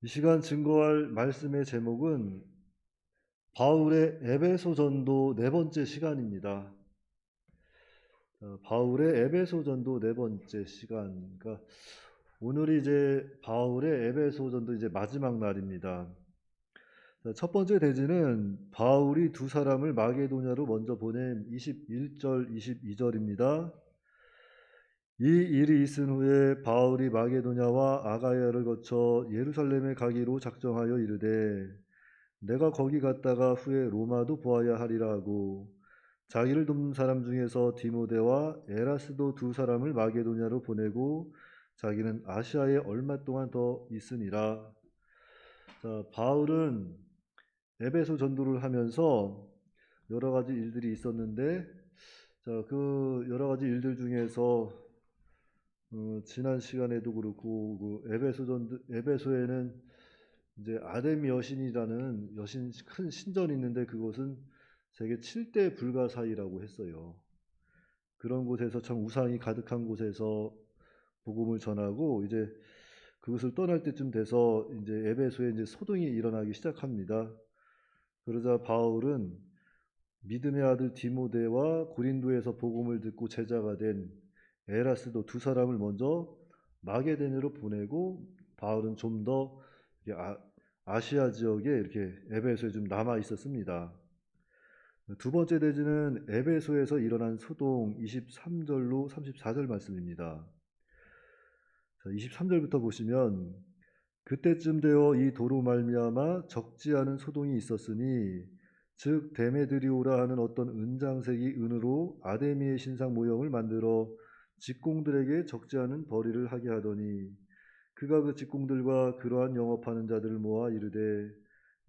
이 시간 증거할 말씀의 제목은 바울의 에베소 전도 네 번째 시간입니다. 바울의 에베소 전도 네 번째 시간. 그러니까 오늘이 이제 바울의 에베소 전도 이제 마지막 날입니다. 첫 번째 대지는 바울이 두 사람을 마게도냐로 먼저 보낸 21절, 22절입니다. 이 일이 있은 후에 바울이 마게도냐와 아가야를 거쳐 예루살렘에 가기로 작정하여 이르되 내가 거기 갔다가 후에 로마도 보아야 하리라 하고 자기를 돕는 사람 중에서 디모데와 에라스도 두 사람을 마게도냐로 보내고 자기는 아시아에 얼마 동안 더 있으니라. 자, 바울은 에베소 전도를 하면서 여러 가지 일들이 있었는데, 자, 그 여러 가지 일들 중에서 지난 시간에도 그렇고 그 에베소에는 이제 아데미 여신이라는 여신 큰 신전이 있는데 그곳은 세계 7대 불가사의라고 했어요. 그런 곳에서 참 우상이 가득한 곳에서 복음을 전하고 이제 그것을 떠날 때쯤 돼서 이제 에베소에 이제 소동이 일어나기 시작합니다. 그러자 바울은 믿음의 아들 디모데와 고린도에서 복음을 듣고 제자가 된 에라스도 두 사람을 먼저 마게도냐로 보내고 바울은 좀 더 아시아 지역에 이렇게 에베소에 좀 남아 있었습니다. 두 번째 대지는 에베소에서 일어난 소동 23절로 34절 말씀입니다. 23절부터 보시면 그때쯤 되어 이 도로 말미암아 적지 않은 소동이 있었으니 즉 데메드리오라 하는 어떤 은장색이 은으로 아데미의 신상 모형을 만들어 직공들에게 적지 않은 벌이를 하게 하더니 그가 그 직공들과 그러한 영업하는 자들을 모아 이르되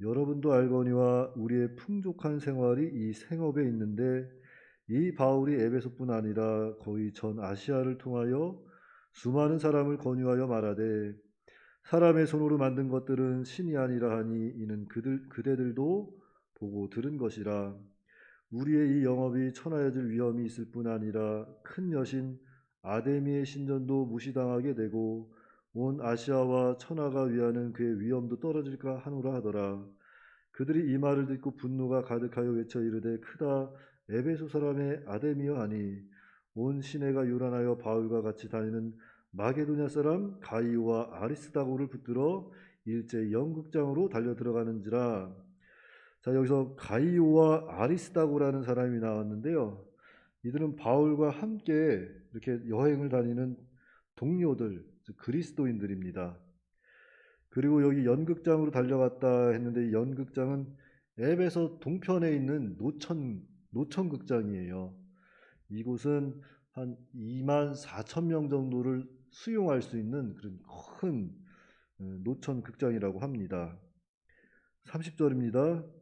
여러분도 알거니와 우리의 풍족한 생활이 이 생업에 있는데 이 바울이 에베소뿐 아니라 거의 전 아시아를 통하여 수많은 사람을 권유하여 말하되 사람의 손으로 만든 것들은 신이 아니라 하니 이는 그대들도 보고 들은 것이라. 우리의 이 영업이 천하여질 위험이 있을 뿐 아니라 큰 여신 아데미의 신전도 무시당하게 되고 온 아시아와 천하가 위하는 그의 위엄도 떨어질까 하노라 하더라. 그들이 이 말을 듣고 분노가 가득하여 외쳐 이르되 크다 에베소 사람의 아데미여 하니 온 시내가 요란하여 바울과 같이 다니는 마게도냐 사람 가이오와 아리스다고를 붙들어 일제 연극장으로 달려 들어가는지라. 자, 여기서 가이오와 아리스다고라는 사람이 나왔는데요. 이들은 바울과 함께 이렇게 여행을 다니는 동료들, 즉 그리스도인들입니다. 그리고 여기 연극장으로 달려갔다 했는데 이 연극장은 에베소 동편에 있는 노천극장이에요. 이곳은 한 2만 4천 명 정도를 수용할 수 있는 그런 큰 노천극장이라고 합니다. 30절입니다.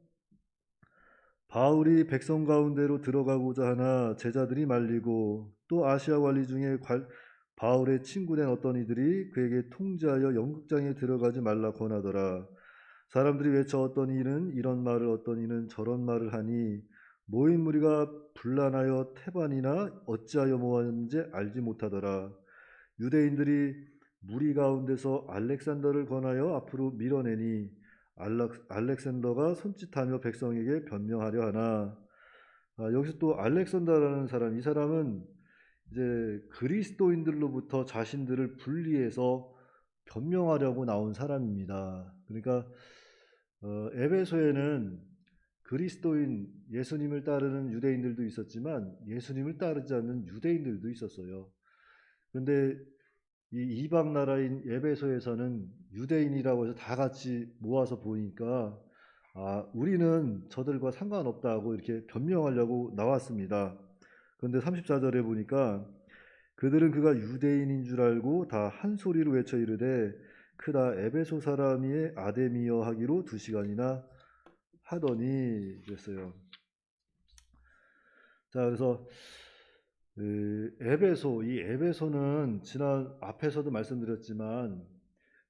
바울이 백성 가운데로 들어가고자 하나 제자들이 말리고 또 아시아 관리 중에 바울의 친구된 어떤 이들이 그에게 통지하여 연극장에 들어가지 말라 권하더라. 사람들이 외쳐 어떤 이는 이런 말을 어떤 이는 저런 말을 하니 모인 무리가 분란하여 태반이나 어찌하여 모았는지 알지 못하더라. 유대인들이 무리 가운데서 알렉산더를 권하여 앞으로 밀어내니 알렉산더가 손짓하며 백성에게 변명하려 하나. 여기서 또 알렉산더라는 사람, 이 사람은 이제 그리스도인들로부터 자신들을 분리해서 변명하려고 나온 사람입니다. 그러니까 에베소에는 그리스도인 예수님을 따르는 유대인들도 있었지만 예수님을 따르지 않는 유대인들도 있었어요. 그런데 이 이방 나라인 에베소에서는 유대인이라고 해서 다 같이 모아서 보니까 우리는 저들과 상관없다고 이렇게 변명하려고 나왔습니다. 그런데 34절에 보니까 그들은 그가 유대인인 줄 알고 다 한 소리로 외쳐 이르되 크다 에베소 사람이 아데미여 하기로 2시간이나 하더니 그랬어요. 자, 그래서 이 에베소는 지난 앞에서도 말씀드렸지만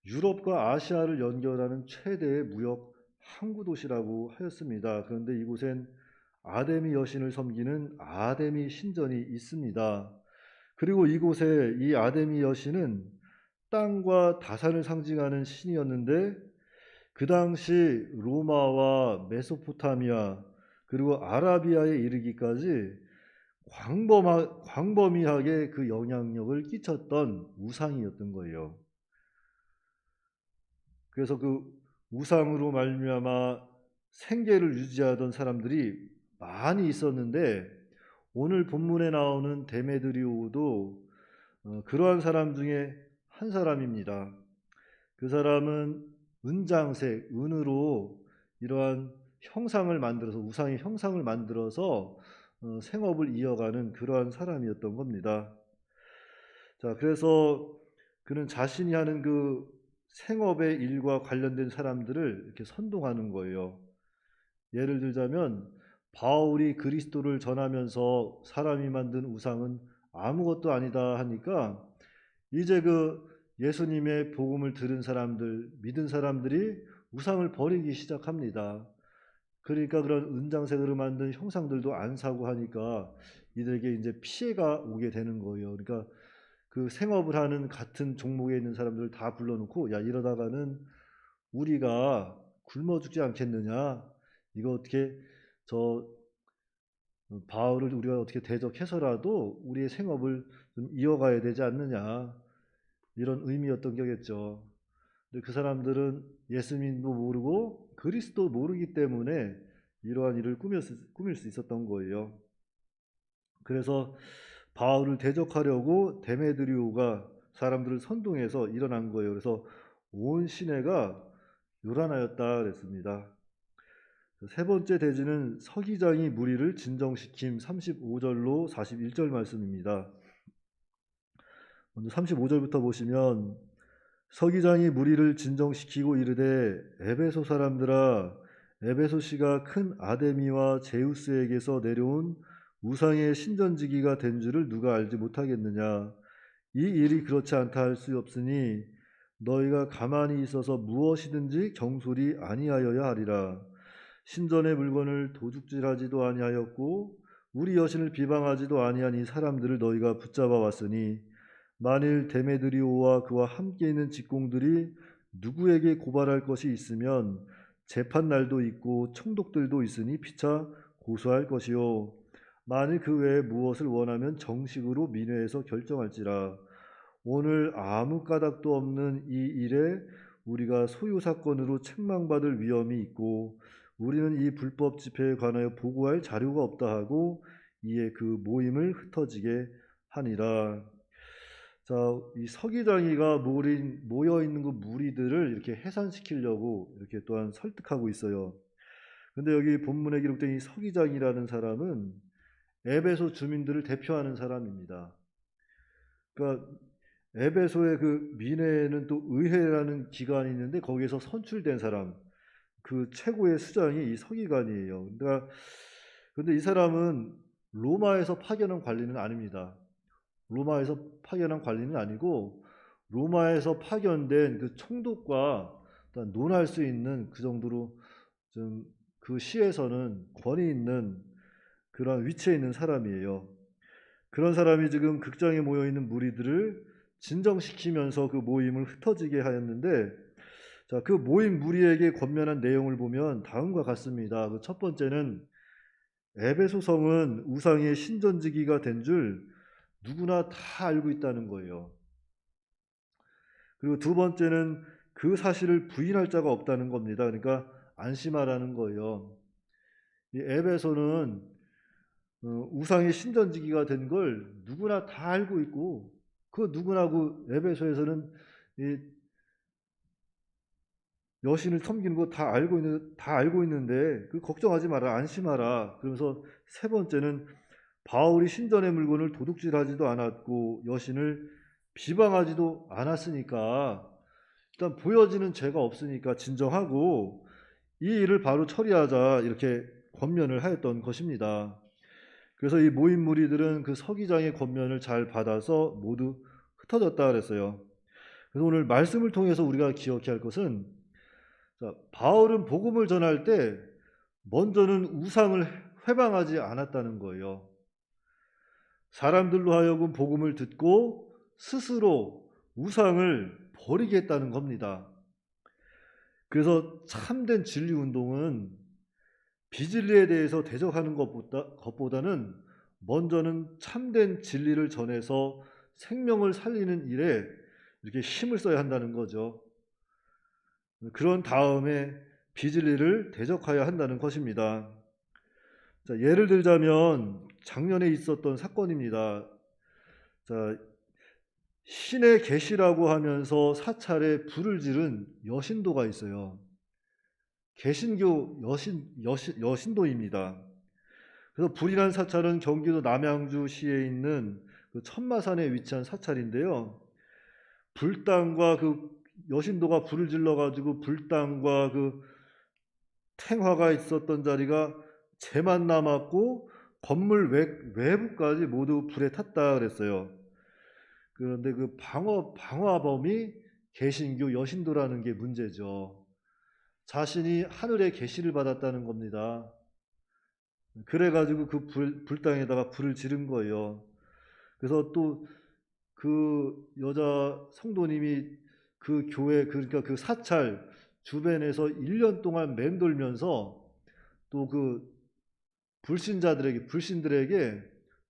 유럽과 아시아를 연결하는 최대의 무역 항구 도시라고 하였습니다. 그런데 이곳엔 아데미 여신을 섬기는 아데미 신전이 있습니다. 그리고 이곳에 이 아데미 여신은 땅과 다산을 상징하는 신이었는데 그 당시 로마와 메소포타미아 그리고 아라비아에 이르기까지 광범위하게 그 영향력을 끼쳤던 우상이었던 거예요. 그래서 그 우상으로 말미암아 생계를 유지하던 사람들이 많이 있었는데 오늘 본문에 나오는 데메드리오도 그러한 사람 중에 한 사람입니다. 그 사람은 은장색, 은으로 이러한 형상을 만들어서 우상의 형상을 만들어서 생업을 이어가는 그러한 사람이었던 겁니다. 자, 그래서 그는 자신이 하는 그 생업의 일과 관련된 사람들을 이렇게 선동하는 거예요. 예를 들자면 바울이 그리스도를 전하면서 사람이 만든 우상은 아무것도 아니다 하니까 이제 그 예수님의 복음을 들은 사람들, 믿은 사람들이 우상을 버리기 시작합니다. 그러니까 그런 은장색으로 만든 형상들도 안 사고 하니까 이들에게 이제 피해가 오게 되는 거예요. 그러니까 그 생업을 하는 같은 종목에 있는 사람들을 다 불러놓고 야 이러다가는 우리가 굶어 죽지 않겠느냐? 이거 어떻게 저 바울을 우리가 어떻게 대적해서라도 우리의 생업을 좀 이어가야 되지 않느냐? 이런 의미였던 거겠죠. 근데 그 사람들은 예수님도 모르고 그리스도 모르기 때문에 이러한 일을 꾸밀 수 있었던 거예요. 그래서 바울을 대적하려고 데메드리오가 사람들을 선동해서 일어난 거예요. 그래서 온 시내가 요란하였다 그랬습니다. 세 번째 대지는 서기장이 무리를 진정시킴 35절로 41절 말씀입니다. 먼저 35절부터 보시면 서기장이 무리를 진정시키고 이르되 에베소 사람들아 에베소시가 큰 아데미와 제우스에게서 내려온 우상의 신전지기가 된 줄을 누가 알지 못하겠느냐. 이 일이 그렇지 않다 할 수 없으니 너희가 가만히 있어서 무엇이든지 경솔이 아니하여야 하리라. 신전의 물건을 도둑질하지도 아니하였고 우리 여신을 비방하지도 아니한 이 사람들을 너희가 붙잡아 왔으니 만일 데메드리오와 그와 함께 있는 직공들이 누구에게 고발할 것이 있으면 재판 날도 있고 총독들도 있으니 피차 고소할 것이요 만일 그 외에 무엇을 원하면 정식으로 민회에서 결정할지라. 오늘 아무 까닭도 없는 이 일에 우리가 소유 사건으로 책망받을 위험이 있고 우리는 이 불법 집회에 관하여 보고할 자료가 없다 하고 이에 그 모임을 흩어지게 하니라. 자, 이 서기장이가 모여 있는 그 무리들을 이렇게 해산시키려고 이렇게 또한 설득하고 있어요. 근데 여기 본문에 기록된 이 서기장이라는 사람은 에베소 주민들을 대표하는 사람입니다. 그러니까 에베소의 그 미네에는 또 의회라는 기관이 있는데 거기에서 선출된 사람, 그 최고의 수장이 이 서기관이에요. 그러니까 근데 이 사람은 로마에서 파견한 관리는 아닙니다. 로마에서 파견한 관리는 아니고 로마에서 파견된 그 총독과 논할 수 있는 그 정도로 좀 그 시에서는 권위 있는 그런 위치에 있는 사람이에요. 그런 사람이 지금 극장에 모여 있는 무리들을 진정시키면서 그 모임을 흩어지게 하였는데, 자, 그 모임 무리에게 권면한 내용을 보면 다음과 같습니다. 그 첫 번째는 에베소 성은 우상의 신전지기가 된 줄 누구나 다 알고 있다는 거예요. 그리고 두 번째는 그 사실을 부인할 자가 없다는 겁니다. 그러니까 안심하라는 거예요. 이 에베소는 우상의 신전지기가 된 걸 누구나 다 알고 있고 그 누구나 그 에베소에서는 이 여신을 섬기는 거 다 알고 있는데 그 걱정하지 마라 안심하라. 그러면서 세 번째는 바울이 신전의 물건을 도둑질하지도 않았고 여신을 비방하지도 않았으니까 일단 보여지는 죄가 없으니까 진정하고 이 일을 바로 처리하자 이렇게 권면을 하였던 것입니다. 그래서 이 모임 무리들은 그 서기장의 권면을 잘 받아서 모두 흩어졌다 그랬어요. 그래서 오늘 말씀을 통해서 우리가 기억해야 할 것은 바울은 복음을 전할 때 먼저는 우상을 회방하지 않았다는 거예요. 사람들로 하여금 복음을 듣고 스스로 우상을 버리게 했다는 겁니다. 그래서 참된 진리 운동은 비진리에 대해서 대적하는 것보다는 먼저는 참된 진리를 전해서 생명을 살리는 일에 이렇게 힘을 써야 한다는 거죠. 그런 다음에 비진리를 대적해야 한다는 것입니다. 자, 예를 들자면 작년에 있었던 사건입니다. 자, 신의 계시라고 하면서 사찰에 불을 지른 여신도가 있어요. 개신교 여신도입니다. 그래서 불이 난 사찰은 경기도 남양주시에 있는 그 천마산에 위치한 사찰인데요. 불당과 그 여신도가 불을 질러가지고 불당과 그 탱화가 있었던 자리가 재만 남았고 건물 외부까지 모두 불에 탔다 그랬어요. 그런데 그 방화범이 개신교 여신도라는 게 문제죠. 자신이 하늘의 계시를 받았다는 겁니다. 그래가지고 그 불당에다가 불을 지른 거예요. 그래서 또 그 여자 성도님이 그 교회, 그러니까 그 사찰 주변에서 1년 동안 맴돌면서 또 그 불신들에게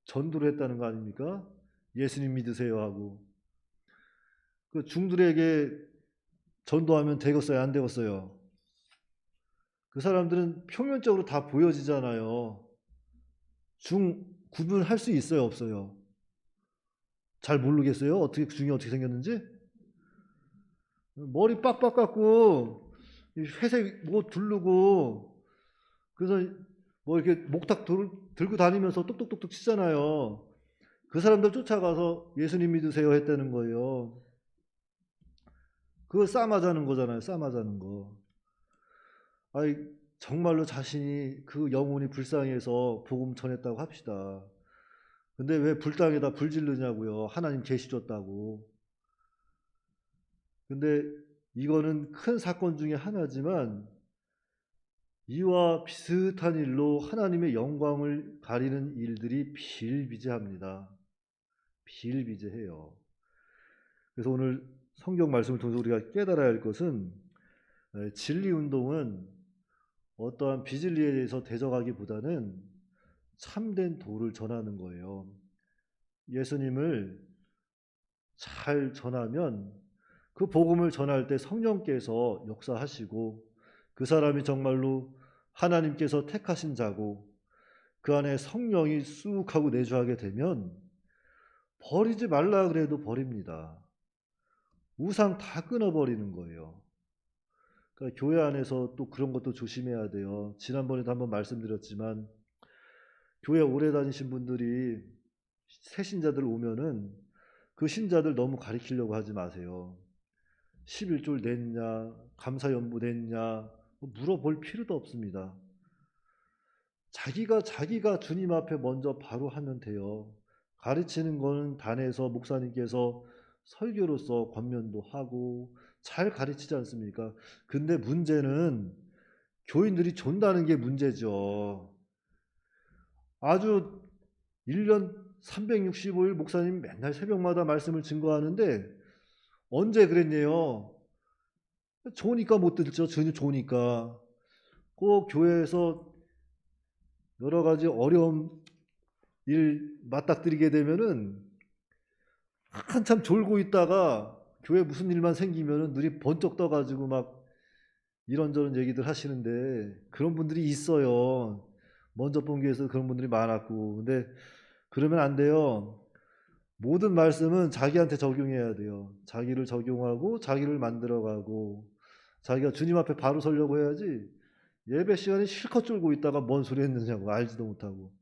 전도를 했다는 거 아닙니까? 예수님 믿으세요 하고. 그 중들에게 전도하면 되겠어요? 안 되겠어요? 그 사람들은 표면적으로 다 보여지잖아요. 구분할 수 있어요? 없어요? 잘 모르겠어요? 중이 어떻게 생겼는지? 머리 빡빡 깎고, 회색 뭐 두르고, 그래서 뭐 이렇게 목탁 들고 다니면서 똑똑똑똑 치잖아요. 그 사람들 쫓아가서 예수님 믿으세요 했다는 거예요. 그거 싸맞자는 거잖아요. 싸맞자는 거. 아이, 정말로 자신이 그 영혼이 불쌍해서 복음 전했다고 합시다. 근데 왜 불당에다 불 지르냐고요. 하나님 계시 줬다고. 근데 이거는 큰 사건 중에 하나지만 이와 비슷한 일로 하나님의 영광을 가리는 일들이 비일비재합니다. 비일비재해요. 그래서 오늘 성경 말씀을 통해서 우리가 깨달아야 할 것은 진리 운동은 어떠한 비진리에 대해서 대적하기보다는 참된 도를 전하는 거예요. 예수님을 잘 전하면 그 복음을 전할 때 성령께서 역사하시고 그 사람이 정말로 하나님께서 택하신 자고 그 안에 성령이 쑥 하고 내주하게 되면 버리지 말라 그래도 버립니다. 우상 다 끊어버리는 거예요. 그러니까 교회 안에서 또 그런 것도 조심해야 돼요. 지난번에도 한번 말씀드렸지만 교회 오래 다니신 분들이 새 신자들 오면은 그 신자들 너무 가리키려고 하지 마세요. 11조 냈냐, 감사연부 냈냐 물어볼 필요도 없습니다. 자기가 주님 앞에 먼저 바로 하면 돼요. 가르치는 거는 단에서 목사님께서 설교로서 권면도 하고 잘 가르치지 않습니까? 근데 문제는 교인들이 존다는 게 문제죠. 아주 1년 365일 목사님 맨날 새벽마다 말씀을 증거하는데 언제 그랬네요. 좋으니까 못 듣죠. 전혀 좋으니까. 꼭 교회에서 여러 가지 어려운 일 맞닥뜨리게 되면은 한참 졸고 있다가 교회 무슨 일만 생기면은 눈이 번쩍 떠가지고 막 이런저런 얘기들 하시는데 그런 분들이 있어요. 먼저 본 교회에서 그런 분들이 많았고. 근데 그러면 안 돼요. 모든 말씀은 자기한테 적용해야 돼요. 자기를 적용하고 자기를 만들어가고 자기가 주님 앞에 바로 서려고 해야지 예배 시간에 실컷 졸고 있다가 뭔 소리 했느냐고 알지도 못하고.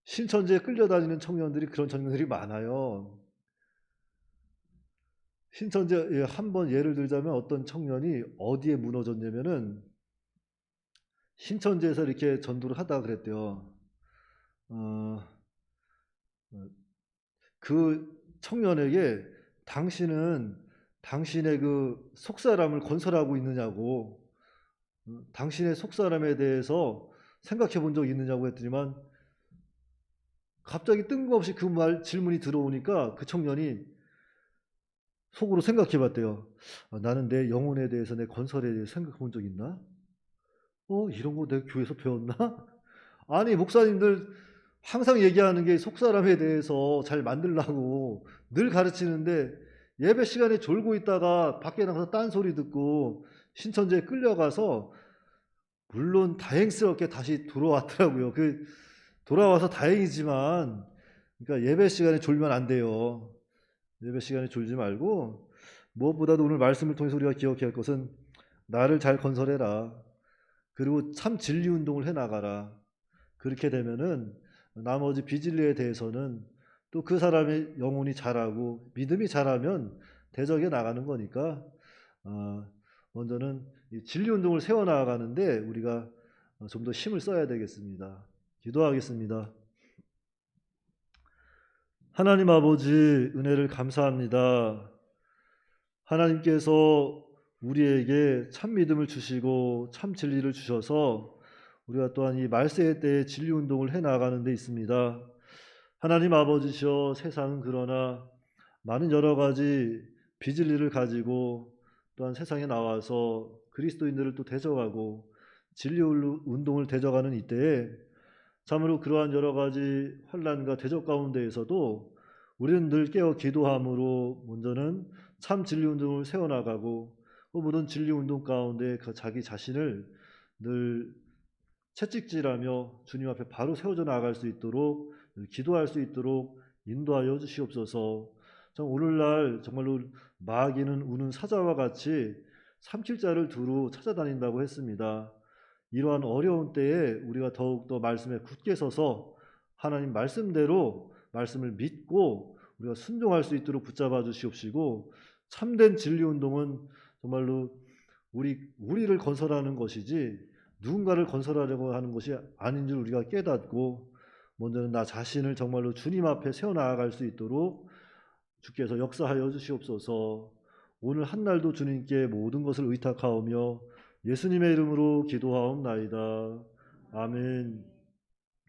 신천지에 끌려다니는 청년들이 그런 청년들이 많아요. 신천지에 한번 예를 들자면 어떤 청년이 어디에 무너졌냐면은 신천지에서 이렇게 전도를 하다 그랬대요. 어, 그 청년에게 당신은 당신의 그 속사람을 건설하고 있느냐고, 당신의 속사람에 대해서 생각해 본 적 있느냐고 했더니만 갑자기 뜬금없이 그 질문이 들어오니까 그 청년이 속으로 생각해 봤대요. 나는 내 영혼에 대해서 내 건설에 대해서 생각해 본 적 있나? 이런 거 내가 교회에서 배웠나? 아니 목사님들 항상 얘기하는 게 속사람에 대해서 잘 만들라고 늘 가르치는데 예배 시간에 졸고 있다가 밖에 나가서 딴소리 듣고 신천지에 끌려가서 물론 다행스럽게 다시 돌아왔더라고요. 돌아와서 다행이지만 그러니까 예배 시간에 졸면 안 돼요. 예배 시간에 졸지 말고 무엇보다도 오늘 말씀을 통해서 우리가 기억해야 할 것은 나를 잘 건설해라. 그리고 참 진리 운동을 해 나가라. 그렇게 되면은 나머지 비진리에 대해서는 또 그 사람의 영혼이 자라고 믿음이 자라면 대적에 나가는 거니까 먼저는 이 진리 운동을 세워 나가는데 우리가 좀 더 힘을 써야 되겠습니다. 기도하겠습니다. 하나님 아버지 은혜를 감사합니다. 하나님께서 우리에게 참 믿음을 주시고 참 진리를 주셔서 우리가 또한 이 말세의 때에 진리 운동을 해 나가는 데 있습니다. 하나님 아버지시여 세상은 그러나 많은 여러 가지 비진리를 가지고 또한 세상에 나와서 그리스도인들을 또 대적하고 진리 운동을 대적하는 이때에 참으로 그러한 여러 가지 환난과 대적 가운데에서도 우리는 늘 깨어 기도함으로 먼저는 참 진리 운동을 세워나가고 모든 진리 운동 가운데 그 자기 자신을 늘 채찍질하며 주님 앞에 바로 세워져 나갈 수 있도록 기도할 수 있도록 인도하여 주시옵소서. 참 오늘날 정말로 마귀는 우는 사자와 같이 삼킬 자를 두루 찾아다닌다고 했습니다. 이러한 어려운 때에 우리가 더욱더 말씀에 굳게 서서 하나님 말씀대로 말씀을 믿고 우리가 순종할 수 있도록 붙잡아 주시옵시고 참된 진리 운동은 정말로 우리를 건설하는 것이지 누군가를 건설하려고 하는 것이 아닌 줄 우리가 깨닫고 먼저는 나 자신을 정말로 주님 앞에 세워나갈 수 있도록 주께서 역사하여 주시옵소서. 오늘 한날도 주님께 모든 것을 의탁하오며 예수님의 이름으로 기도하옵나이다. 아멘.